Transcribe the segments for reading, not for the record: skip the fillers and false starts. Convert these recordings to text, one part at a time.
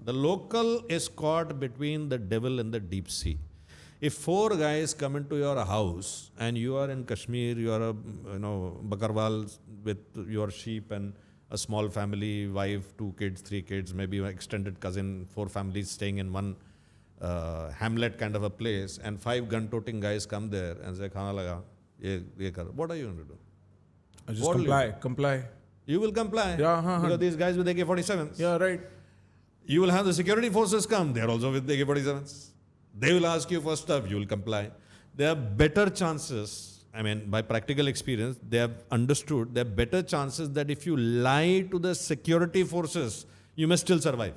The local is caught between the devil and the deep sea. If 4 guys come into your house and you are in Kashmir, you are a Bakarwal with your sheep and a small family, wife, 2 kids, 3 kids, maybe an extended cousin, 4 families staying in one hamlet kind of a place, and 5 gun-toting guys come there and say, "Khana laga, ye kar." What are you going to do? I just comply. You will comply. Yeah, because these guys with AK-47s. Yeah, right. You will have the security forces come. They are also with AK-47s. They will ask you for stuff. You will comply. There are better chances. I mean, by practical experience, they have understood there are better chances that if you lie to the security forces, you may still survive.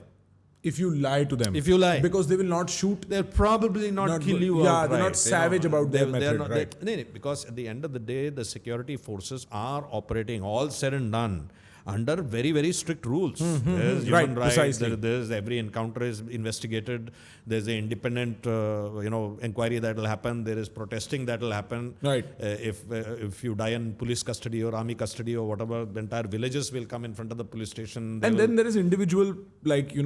If you lie to them. If you lie. Because they will not shoot. They'll probably not kill you Yeah, outright. they're not savage about their method, right? No, because at the end of the day, the security forces are operating, all said and done, under very, very strict rules. There's human rights, there's every encounter is investigated, there's an independent inquiry that will happen, there is protesting that will happen. Right. If you die in police custody or army custody or whatever, the entire villages will come in front of the police station. And then there is individual,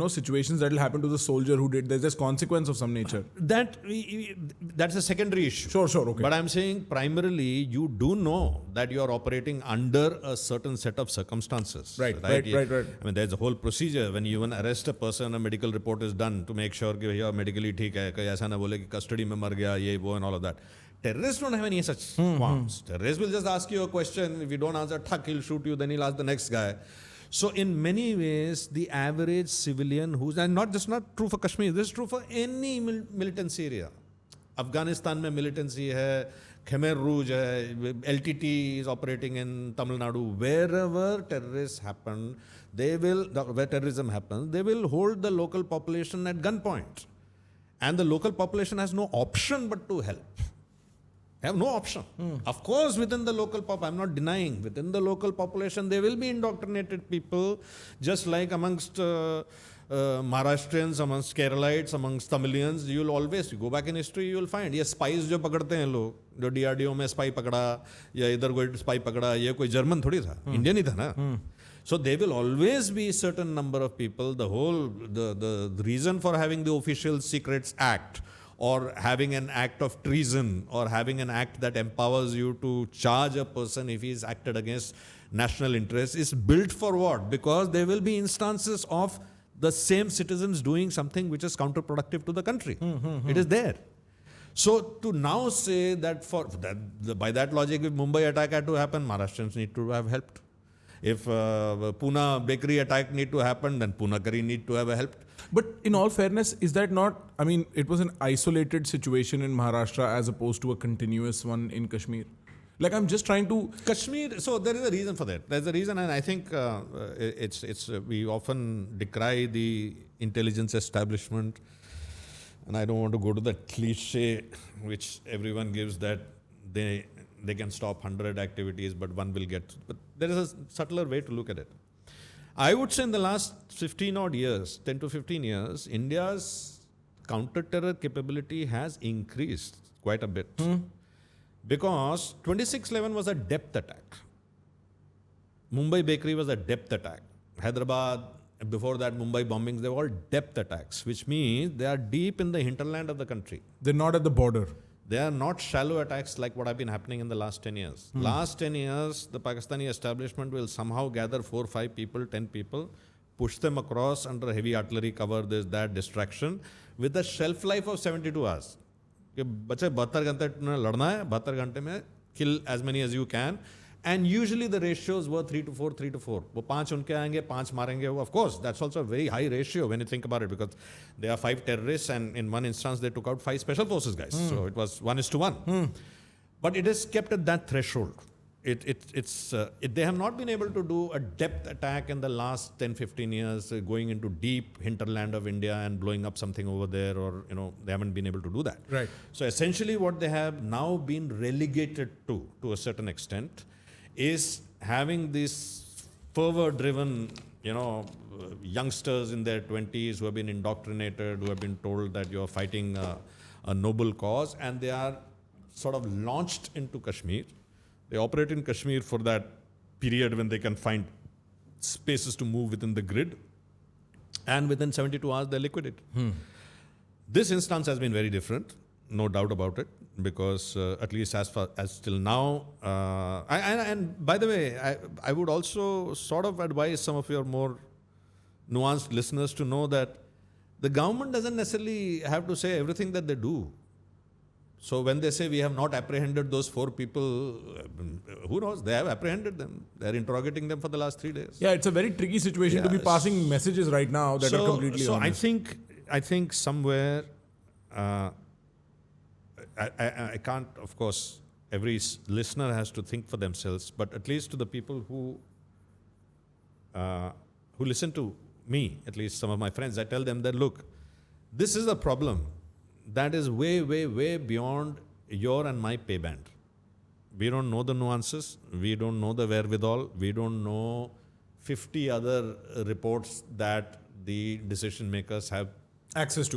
situations that will happen to the soldier who did. There's just consequence of some nature. That's a secondary issue. Sure, okay. But I'm saying primarily you do know that you are operating under a certain set of circumstances. Right. I mean, there's a whole procedure. When you even arrest a person, a medical report is done to make sure that you are medically ठीक है, कहीं ऐसा ना बोले कि custody में मर गया, ये वो and all of that. Terrorists don't have any such qualms. Terrorists will just ask you a question. If you don't answer, he'll shoot you. Then he'll ask the next guy. So in many ways, the average civilian and not true for Kashmir, this is true for any militancy area. Afghanistan में militancy है, Khmer Rouge hai, LTT is operating in Tamil Nadu. Wherever terrorists happen, where terrorism happens, they will hold the local population at gunpoint. And the local population has no option but to help. They have no option. Of course, within the local I'm not denying, within the local population, there will be indoctrinated people, just like amongst Maharashtrians, amongst Keralites, amongst Tamilians. You go back in history, you will find, ये spies जो पकड़ते हैं लोग, जो DRDO में spy पकड़ा, या इधर कोई spy पकड़ा, ये कोई German थोड़ी था, Indian ही था ना. So there will always be a certain number of people. The reason for having the Official Secrets Act, or having an act of treason, or having an act that empowers you to charge a person if he's acted against national interests, is built for what? Because there will be instances of the same citizens doing something which is counterproductive to the country. It is there. So to now say that by that logic, if Mumbai attack had to happen, Maharashtrians need to have helped. If Pune bakery attack need to happen, then Pune curry need to have helped. But in all fairness, is that not, it was an isolated situation in Maharashtra as opposed to a continuous one in Kashmir? Like, I'm just trying to... Kashmir, so there is a reason for that. There's a reason, and I think we often decry the intelligence establishment, and I don't want to go to that cliche which everyone gives that they can stop 100 activities, but one will get... But there is a subtler way to look at it. I would say in the last 15 odd years, 10 to 15 years, India's counter-terror capability has increased quite a bit. Because 26/11 was a depth attack. Mumbai bakery was a depth attack. Hyderabad, before that Mumbai bombings, they were all depth attacks, which means they are deep in the hinterland of the country. They're not at the border. They are not shallow attacks like what have been happening in the last 10 years. Last 10 years, the Pakistani establishment will somehow gather 4, 5 people, 10 people, push them across under heavy artillery cover, this, that, distraction, with a shelf life of 72 hours. कि बच्चे 72 घंटे लड़ना है, 72 घंटे में kill as many as you can. And usually the ratios were 3 to 4, 3 to 4. वो 5 उनके आएंगे, 5 मारेंगे. Of course, that's also a very high ratio when you think about it, because there are 5 terrorists and in one instance they took out 5 special forces guys. So it was 1:1. But it is kept at that threshold. They have not been able to do a depth attack in the last 10-15 years, going into deep hinterland of India and blowing up something over there, or they haven't been able to do that. Right. So essentially what they have now been relegated to a certain extent, is having these fervor-driven, youngsters in their 20s who have been indoctrinated, who have been told that you're fighting a noble cause, and they are sort of launched into Kashmir. They operate in Kashmir for that period when they can find spaces to move within the grid. and within 72 hours they liquidate. This instance has been very different, no doubt about it, because at least as far as till now, and by the way, I would also sort of advise some of your more nuanced listeners to know that the government doesn't necessarily have to say everything that they do. So when they say we have not apprehended those 4 people, who knows? They have apprehended them. They're interrogating them for the last 3 days. Yeah, it's a very tricky situation to be passing messages right now that are completely honest. I think somewhere, I can't, of course, every listener has to think for themselves, but at least to the people who listen to me, at least some of my friends, I tell them that, look, this is a problem that is way, way, way beyond your and my pay band. We don't know the nuances. We don't know the wherewithal. We don't know 50 other reports that the decision makers have access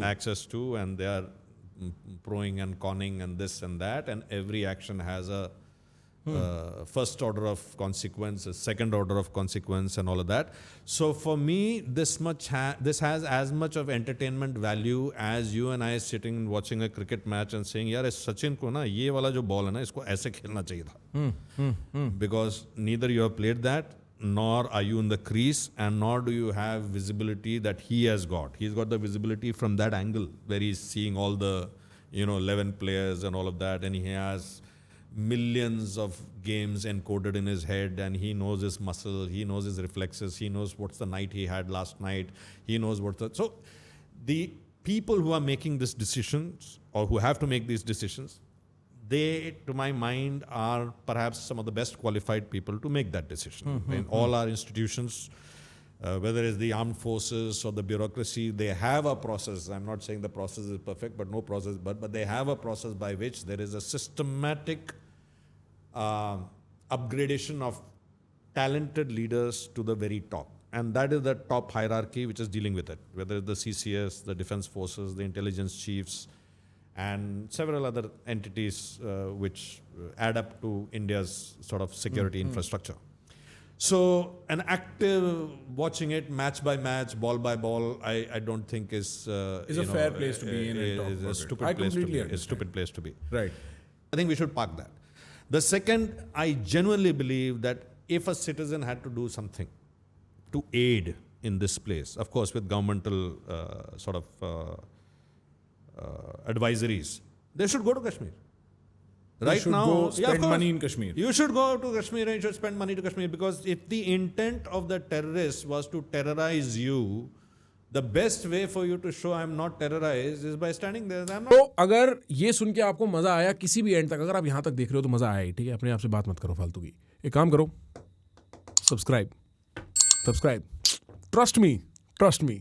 to, and they are proing and conning and this and that, and every action has a first order of consequence, a second order of consequence, and all of that. So for me, this has as much of entertainment value as you and I sitting and watching a cricket match and saying, यार सचिन को ना ये वाला जो ball है ना इसको ऐसे खेलना चाहिए था. Because neither you have played that, nor are you in the crease, and nor do you have visibility that he has got. He's got the visibility from that angle where he's seeing all the 11 players and all of that, and he has millions of games encoded in his head, and he knows his muscle, he knows his reflexes, he knows what's the night he had last night, he knows so the people who are making these decisions, or who have to make these decisions, they, to my mind, are perhaps some of the best qualified people to make that decision. In all our institutions, whether it's the armed forces or the bureaucracy, they have a process. I'm not saying the process is perfect, but no process, but they have a process by which there is a systematic upgradation of talented leaders to the very top. And that is the top hierarchy which is dealing with it, whether it's the CCS, the defense forces, the intelligence chiefs, and several other entities which add up to India's sort of security infrastructure. So an active watching it match by match, ball by ball, I don't think is a fair place to be in. Is a stupid place to be. A stupid place to be. Right. I think we should park that. The second, I genuinely believe that if a citizen had to do something to aid in this place, of course with governmental sort of advisories, they should go to Kashmir. Right now, go spend money in Kashmir. You should go to Kashmir and you should spend money to Kashmir, because if the intent of the terrorists was to terrorize you, the best way for you to show I'm not terrorized is by standing there. I'm not. तो अगर ये सुन के आपको मजा आया किसी भी and तक, अगर आप यहाँ तक देख रहे हो तो मजा आया ही, ठीक है? अपने आप से बात मत करो फालतू की. एक काम करो, सब्सक्राइब. Trust me.